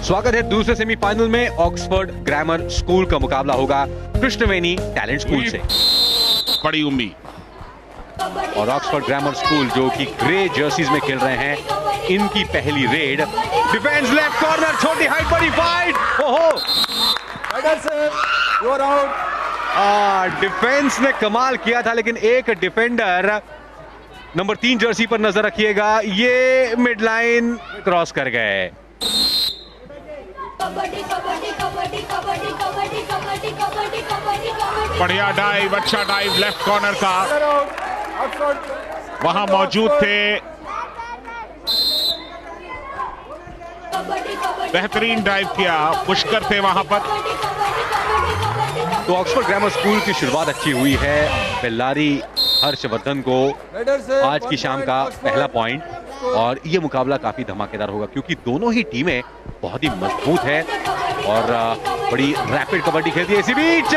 स्वागत है दूसरे सेमीफाइनल में। ऑक्सफोर्ड ग्रामर स्कूल का मुकाबला होगा कृष्णवेनी टैलेंट स्कूल से। बड़ी उम्मीद। और ऑक्सफोर्ड ग्रामर स्कूल जो कि ग्रे जर्सीज में खेल रहे हैं, इनकी पहली रेड। डिफेंस लेफ्ट कॉर्नर, छोटी हाइट, बड़ी फाइट। ओहो, डिफेंस ने कमाल किया था, लेकिन एक डिफेंडर नंबर 3 जर्सी पर नजर रखिएगा, ये मिड लाइन क्रॉस कर गए। बढ़िया डाइव, अच्छा डाइव लेफ्ट कॉर्नर का, वहां मौजूद थे। बेहतरीन डाइव किया, पुष्कर थे वहां पर। तो ऑक्सफोर्ड ग्रामर स्कूल की शुरुआत अच्छी हुई है। बेल्लारी हर्षवर्धन को आज की शाम का पहला पॉइंट, और ये मुकाबला काफी धमाकेदार होगा क्योंकि दोनों ही टीमें बहुत ही मजबूत है और बड़ी रैपिड कबड्डी खेलती है। इसी बीच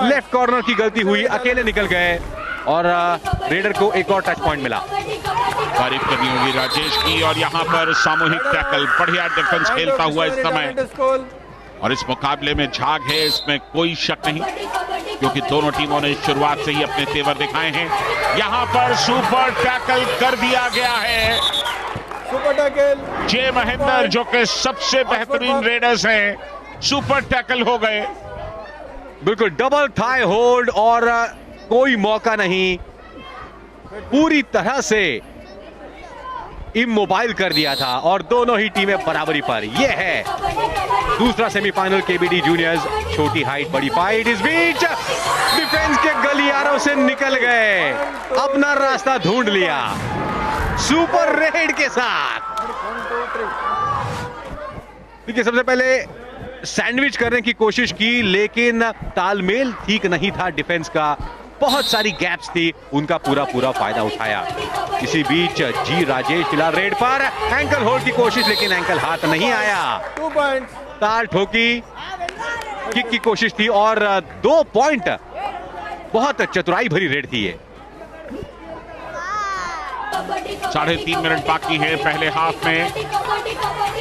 लेफ्ट कॉर्नर की गलती हुई, अकेले निकल गए और रेडर को एक और टच पॉइंट मिला। तारीफ करनी होगी राजेश की। और यहां पर सामूहिक टैकल, बढ़िया डिफेंस खेलता हुआ इस समय, और इस मुकाबले में झाग है, इसमें कोई शक नहीं, क्योंकि दोनों टीमों ने शुरुआत से ही अपने तेवर दिखाए हैं। यहां पर सुपर टैकल कर दिया गया है। सुपर टैकल जे महेंद्र जो कि सबसे बेहतरीन रेडर्स हैं, सुपर टैकल हो गए। बिल्कुल डबल थाई होल्ड और कोई मौका नहीं, पूरी तरह से इमोबाइल कर दिया था और दोनों ही टीमें बराबरी पर। यह है दूसरा सेमीफाइनल केबीडी जूनियर्स, छोटी हाइट बड़ी फाइट। इस बीच डिफेंस के गलियारों से निकल गए, अपना रास्ता ढूंढ लिया सुपर रेड के साथ। देखिए, सबसे पहले सैंडविच करने की कोशिश की, लेकिन तालमेल ठीक नहीं था डिफेंस का, बहुत सारी गैप्स थी, उनका पूरा फायदा उठाया। इसी बीच जी राजेश फिलहाल रेड पर, एंकल होल्ड की कोशिश, लेकिन एंकल हाथ नहीं आया। 2 पॉइंट्स, ताल ठोकी, किक की कोशिश थी और 2 पॉइंट। बहुत चतुराई भरी रेड थी ये। 3.5 मिनट बाकी है पहले हाफ में।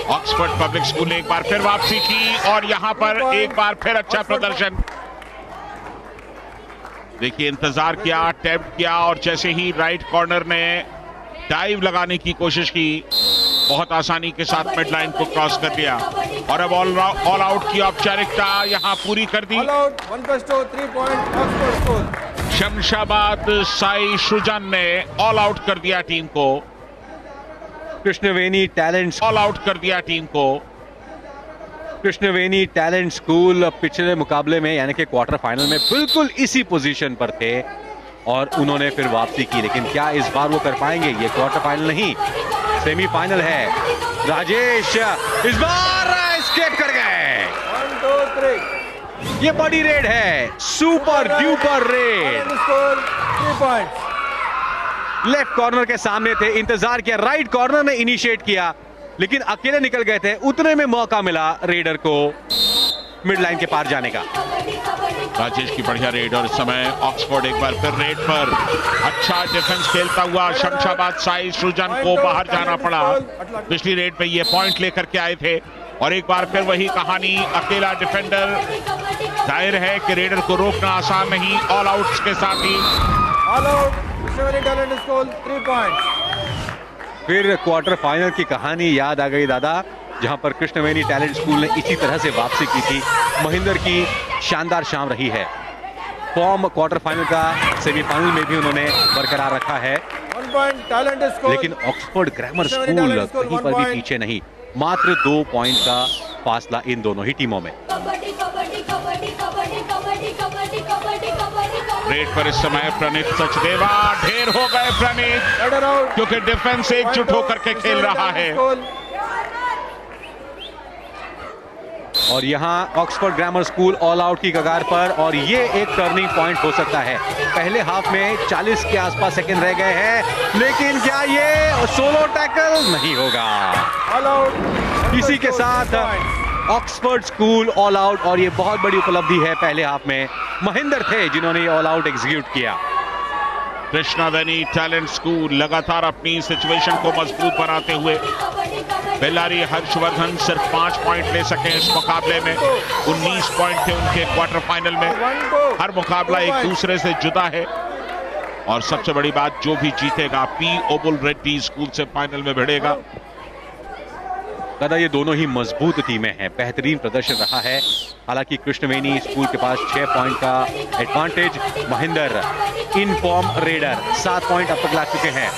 ऑक्सफोर्ड पब्लिक स्कूल ने एक बार फिर वापसी की और यहां पर एक बार फिर अच्छा प्रदर्शन। देखिए, इंतजार किया, टैप किया, और जैसे ही राइट कॉर्नर ने डाइव लगाने की कोशिश की, बहुत आसानी के साथ मिड लाइन को क्रॉस कर दिया। और अब ऑल आउट की औपचारिकता यहां पूरी कर दी। 1+2 3 point Oxford school. Shamshabad Sai सृजन ने ऑल आउट कर दिया टीम को। कृष्णवेनी टैलेंट ऑल आउट कर दिया टीम को। कृष्णवेनी टैलेंट स्कूल पिछले मुकाबले में यानी कि क्वार्टर फाइनल में बिल्कुल इसी पोजीशन पर थे और उन्होंने फिर वापसी की, लेकिन क्या इस बार वो कर पाएंगे? ये क्वार्टर फाइनल नहीं, सेमीफाइनल है। राजेश इस बार एस्केप कर गए। 1 2 3, ये बड़ी रेड है, super duper red. 3 points. Left corner के सामने थे, इंतजार किया, राइट कॉर्नर ने इनिशिएट किया, लेकिन अकेले निकल गए थे। उतने में मौका मिला रेडर को मिड लाइन के पार जाने का। राजेश की बढ़िया रेड, और इस समय ऑक्सफोर्ड एक बार फिर रेड पर। अच्छा डिफेंस खेलता हुआ शमशाबाद साई सृजन को बाहर जाना पड़ा। पिछली रेड पे ये पॉइंट लेकर के आए थे और एक बार फिर वही कहानी, अकेला डिफेंडर। जाहिर है कि रेडर को रोकना आसान नहीं। ऑल आउट्स के साथ ही all out Krishnaveni talent school 3 points. फिर क्वार्टर फाइनल की कहानी याद आ गई दादा, जहां पर कृष्णवेनी टैलेंट स्कूल ने इसी तरह से वापसी की थी। महेंद्र की शानदार शाम रही है। फॉर्म क्वार्टर फाइनल का सेमीफाइनल में भी उन्होंने बरकरार रखा है। 1 पॉइंट टैलेंट स्कूल। लेकिन ऑक्सफोर्ड ग्रामर स्कूल कहीं पर भी पीछे नहीं, मात्र 2 पॉइंट का फासला इन दोनों ही टीमों में। रेड पर इस समय प्रणीत सचदेवा, ढेर हो गए प्रणीत, क्योंकि डिफेंस एकजुट होकर के खेल रहा है। और यहां Oxford grammar school all out की कगार पर, और ये एक टर्निंग पॉइंट हो सकता है। पहले हाफ में 40 के आसपास सेकंड रह गए हैं, लेकिन क्या ये सोलो टैकल? नहीं होगा। All out. इसी के साथ ऑक्सफोर्ड स्कूल ऑल आउट, और ये बहुत बड़ी उपलब्धि है। पहले हाफ में महेंद्र थे जिन्होंने ऑल आउट एग्जीक्यूट किया। कृष्णा वैनी टैलेंट स्कूल लगातार अपनी सिचुएशन को मजबूत बनाते हुए बेल्लारी हर्षवर्धन सिर्फ 5 पॉइंट ले सके इस मुकाबले में। 19 पॉइंट थे उनके क्वार्टर फाइनल में। हर मुकाबला एक दूसरे से जुदा है और सबसे बड़ी बात, जो भी जीतेगा पी ओबुल रेड्डी स्कूल से फाइनल में भिड़ेगा। दादा, ये दोनों ही मजबूत टीमें हैं, बेहतरीन प्रदर्शन रहा है। हालांकि कृष्णवेनी स्कूल के पास 6 पॉइंट का advantage. Mahendra in form raider 7 point अब तक ला चुके हैं।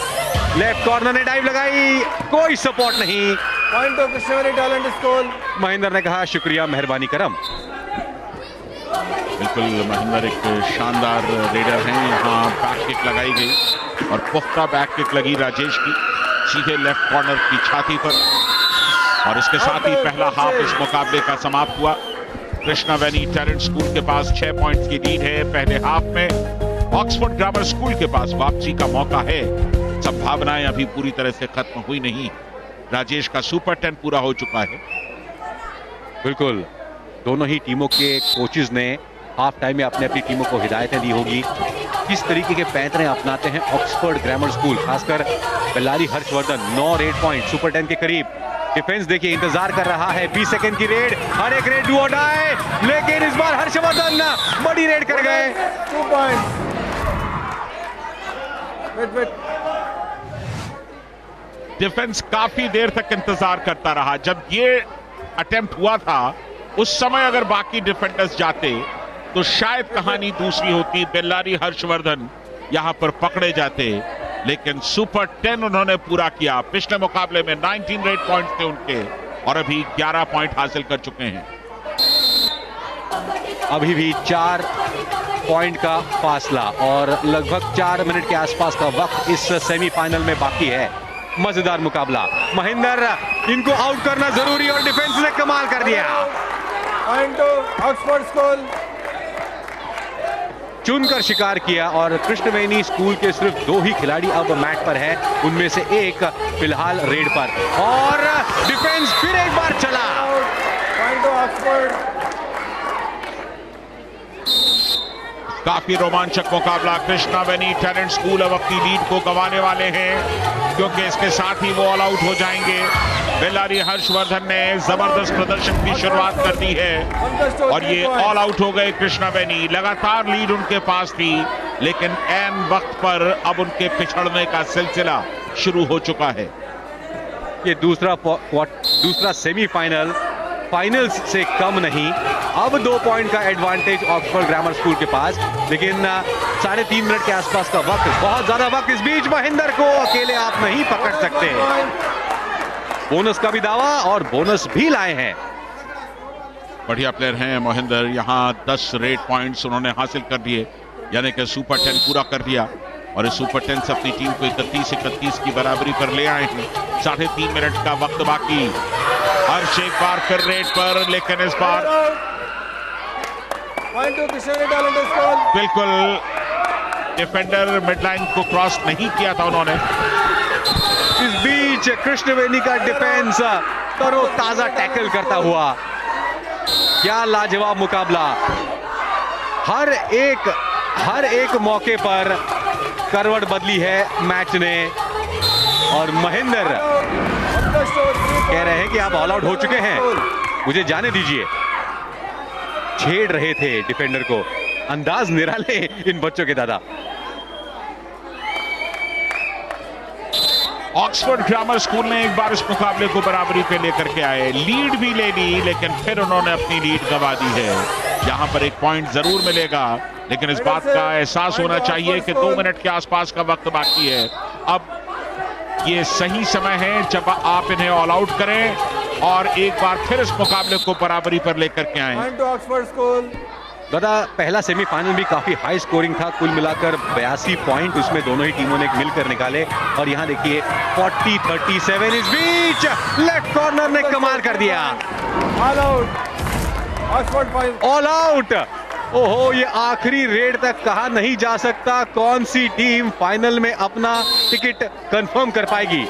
लेफ्ट कॉर्नर ने डाइव लगाई, कोई सपोर्ट नहीं। Point to Krishnaveni talent school. Mahendra ने कहा शुक्रिया, मेहरबानी करम। बिल्कुल, महेंद्र एक शानदार रेडर हैं। यहाँ बैक किक लगाई गई और पुख्ता बैक किक लगी राजेश की सीधे लेफ्ट कॉर्नर की छाती पर और इसके साथ ही पहला हाफ इस मुकाबले का समाप्त हुआ। कृष्णा वैनी टैलेंट स्कूल के पास 6 पॉइंट्स की लीड है पहले हाफ में। ऑक्सफोर्ड ग्रामर स्कूल के पास वापसी का मौका है। संभावनाएं अभी पूरी तरह से खत्म हुई नहीं। राजेश का सुपर 10 पूरा हो चुका है। बिल्कुल, दोनों ही टीमों के कोचेज ने हाफ टाइम में अपने अपनी टीमों को हिदायतें दी होगी किस तरीके के पैंतरे अपनाते हैं ऑक्सफोर्ड ग्रामर स्कूल। खासकर Bellary Harshvardhan 9 raid point super 10 के करीब। डिफेंस देखिए इंतजार कर रहा है 20 सेकंड की रेड। हर एक रेड डू और डाई, लेकिन इस बार हर्षवर्धन बड़ी रेड कर गए। 2 पॉइंट। वेट। डिफेंस काफी देर तक इंतजार करता रहा। जब ये अटेम्प्ट हुआ था उस समय अगर बाकी डिफेंडर्स जाते तो शायद कहानी दूसरी होती। बेल्लारी हर्षवर्धन यहां पर पकड़े जाते, लेकिन सुपर 10 उन्होंने पूरा किया। पिछले मुकाबले में 19 रेड पॉइंट्स थे उनके और अभी 11 पॉइंट हासिल कर चुके हैं। अभी भी 4 पॉइंट का फासला और लगभग 4 मिनट के आसपास का वक्त इस सेमीफाइनल में बाकी है। मजेदार मुकाबला। महेंद्र, इनको आउट करना जरूरी और डिफेंस ने कमाल कर दिया। Point two Oxford school. चुनकर शिकार किया और कृष्णवेनी स्कूल के सिर्फ 2 ही खिलाड़ी अब मैट पर है, उनमें से एक फिलहाल रेड पर। और डिफेंस फिर एक बार चला। Point two Oxford. काफी रोमांचक मुकाबला। कृष्णा वैनी टैलेंट स्कूल अब अपनी लीड को गंवाने वाले हैं क्योंकि इसके साथ ही वो ऑल आउट हो जाएंगे। बेल्लारी हर्षवर्धन ने जबरदस्त प्रदर्शन की शुरुआत कर दी है और ये ऑल आउट हो गए। कृष्णा वैनी लगातार लीड उनके पास थी, लेकिन ऐन वक्त पर अब उनके पिछड़ने का सिलसिला शुरू हो चुका है। ये दूसरा सेमीफाइनल फाइनल्स से कम नहीं। अब 2 पॉइंट का एडवांटेज ऑक्सफोर्ड ग्रामर स्कूल के पास, लेकिन 3.5 मिनट के आसपास का वक्त, बहुत ज्यादा वक्त। इस बीच महेंद्र को अकेले आप नहीं पकड़ सकते। बोनस का भी दावा और बोनस भी लाए हैं। बढ़िया प्लेयर हैं महेंद्र। यहां 10 रेड पॉइंट्स उन्होंने हासिल कर दिए, यानी कि सुपर 10 पूरा कर दिया और इस सुपर 10 से अपनी टीम को 31-31 की बराबरी पर ले आए हैं। 3.5 मिनट का वक्त बाकी। हर्ष एक बार फिर रेड पर, लेकिन इस बार point to Krishnaveni talent school. बिल्कुल डिफेंडर मिडलाइन को क्रॉस नहीं किया था उन्होंने। इस बीच कृष्णवेनी का डिफेंस तरोताजा टैकल करता हुआ। क्या लाजवाब मुकाबला। हर एक मौके पर करवट बदली है मैच ने और महेंद्र कह रहे हैं कि आप ऑल आउट हो चुके हैं, मुझे जाने दीजिए। छेड़ रहे थे डिफेंडर को। अंदाज निराले इन बच्चों के दादा। ऑक्सफोर्ड ग्रामर स्कूल ने एक बार इस मुकाबले को बराबरी पे लेकर के आए, लीड भी ले ली, लेकिन फिर उन्होंने अपनी लीड गंवा दी है। यहां पर एक पॉइंट जरूर मिलेगा, लेकिन इस बात का एहसास होना चाहिए कि 2 मिनट के आसपास का वक्त बाकी है। अब ये सही समय है जब आप इन्हें ऑल आउट करें और एक बार फिर इस मुकाबले को बराबरी पर लेकर के आए। Point two Oxford school. दादा, पहला सेमीफाइनल भी काफी हाई स्कोरिंग था। कुल मिलाकर 82 पॉइंट उसमें दोनों ही टीमों ने मिलकर निकाले और यहां देखिए 40-37। इस बीच लेफ्ट कॉर्नर ने कमाल कर दिया। All out Oxford 5। All out. ओहो, ये आखिरी रेड तक कहा नहीं जा सकता कौन सी टीम फाइनल में अपना टिकट कंफर्म कर पाएगी।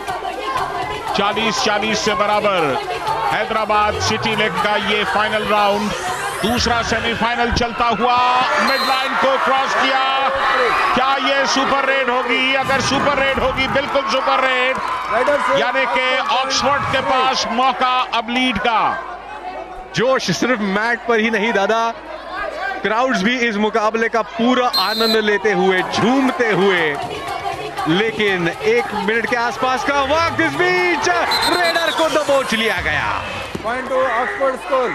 40-40 से बराबर हैदराबाद सिटी लीग का ये फाइनल राउंड दूसरा सेमीफाइनल चलता हुआ मिड लाइन को क्रॉस किया। क्या ये सुपर रेड होगी? अगर सुपर रेड होगी, बिल्कुल सुपर रेड, यानी कि ऑक्सफोर्ड के पास मौका अब लीड का। जोश सिर्फ मैट पर ही नहीं दादा, क्राउड्स भी इस मुकाबले का पूरा आनंद लेते हुए, झूमते हुए। लेकिन 1 मिनट के आसपास का वक्त, इस बीच रेडर को दबोच लिया गया। Point to Oxford School.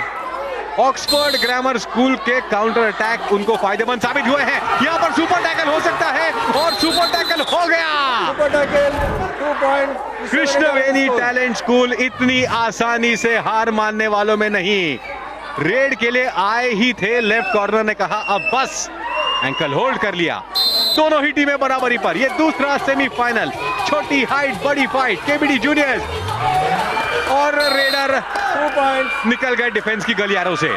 Oxford grammar school के काउंटर अटैक उनको फायदेमंद साबित हुए हैं। यहां पर सुपर टैकल हो सकता है और सुपर टैकल हो गया। Super tackle, 2 points. Krishnaveni talent school इतनी आसानी से हार मानने वालों में नहीं। रेड के लिए आए ही थे, लेफ्ट कॉर्नर ने कहा अब बस, एंकल होल्ड कर लिया। दोनों ही टीमें बराबरी पर। यह दूसरा सेमीफाइनल, छोटी हाइट बड़ी फाइट, केबीडी जूनियर्स और रेडर 2 points. निकल गए डिफेंस की गलियारों से।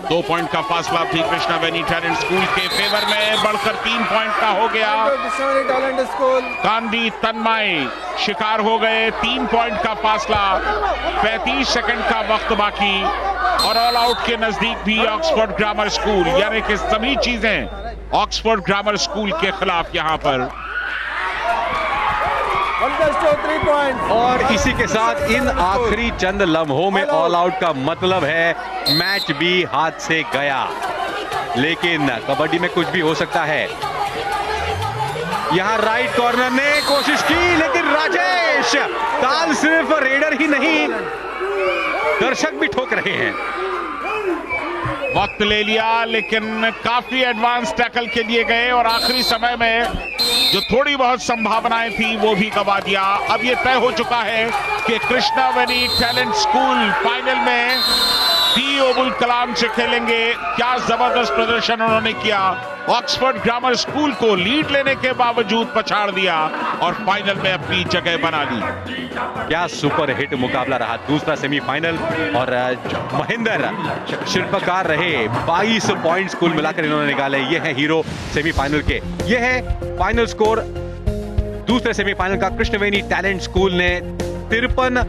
2 पॉइंट का फासला भी कृष्णवेनी टैलेंट स्कूल के फेवर में बढ़कर 3 पॉइंट का हो गया। Krishnavedhi Talent School. कांडी तन्मय शिकार हो गए। 3 पॉइंट का फासला, 35 सेकंड का वक्त बाकी और ऑल आउट के नजदीक भी ऑक्सफोर्ड ग्रामर स्कूल, यानी कि सभी चीजें ऑक्सफोर्ड ग्रामर स्कूल के खिलाफ यहां पर। 3 points. और इसी के साथ इन आखिरी चंद लम्हों में ऑल आउट का मतलब है मैच भी हाथ से गया। लेकिन कबड्डी में कुछ भी हो सकता है। यहां राइट कॉर्नर ने कोशिश की, लेकिन राजेश, ताल सिर्फ रेडर ही नहीं, दर्शक भी ठोक रहे हैं। वक्त ले लिया, लेकिन काफी एडवांस टैकल के लिए गए और आखिरी समय में जो थोड़ी बहुत संभावनाएं थी वो भी गवा दिया। अब ये तय हो चुका है कि कृष्णवेनी टैलेंट स्कूल फाइनल में डी अबुल कलाम से खेलेंगे। क्या जबरदस्त प्रदर्शन उन्होंने किया। ऑक्सफोर्ड ग्रामर स्कूल को लीड लेने के बावजूद पछाड़ दिया और फाइनल में अपनी जगह बना ली। क्या सुपर हिट मुकाबला रहा दूसरा सेमीफाइनल। और महेंद्र शिल्पकार रहे। 22 पॉइंट्स कुल मिलाकर इन्होंने निकाले। ये है हीरो सेमीफाइनल के। ये है फाइनल स्कोर दूसरे सेमीफाइनल का। कृष्णवेनी टैलेंट स्कूल ने 53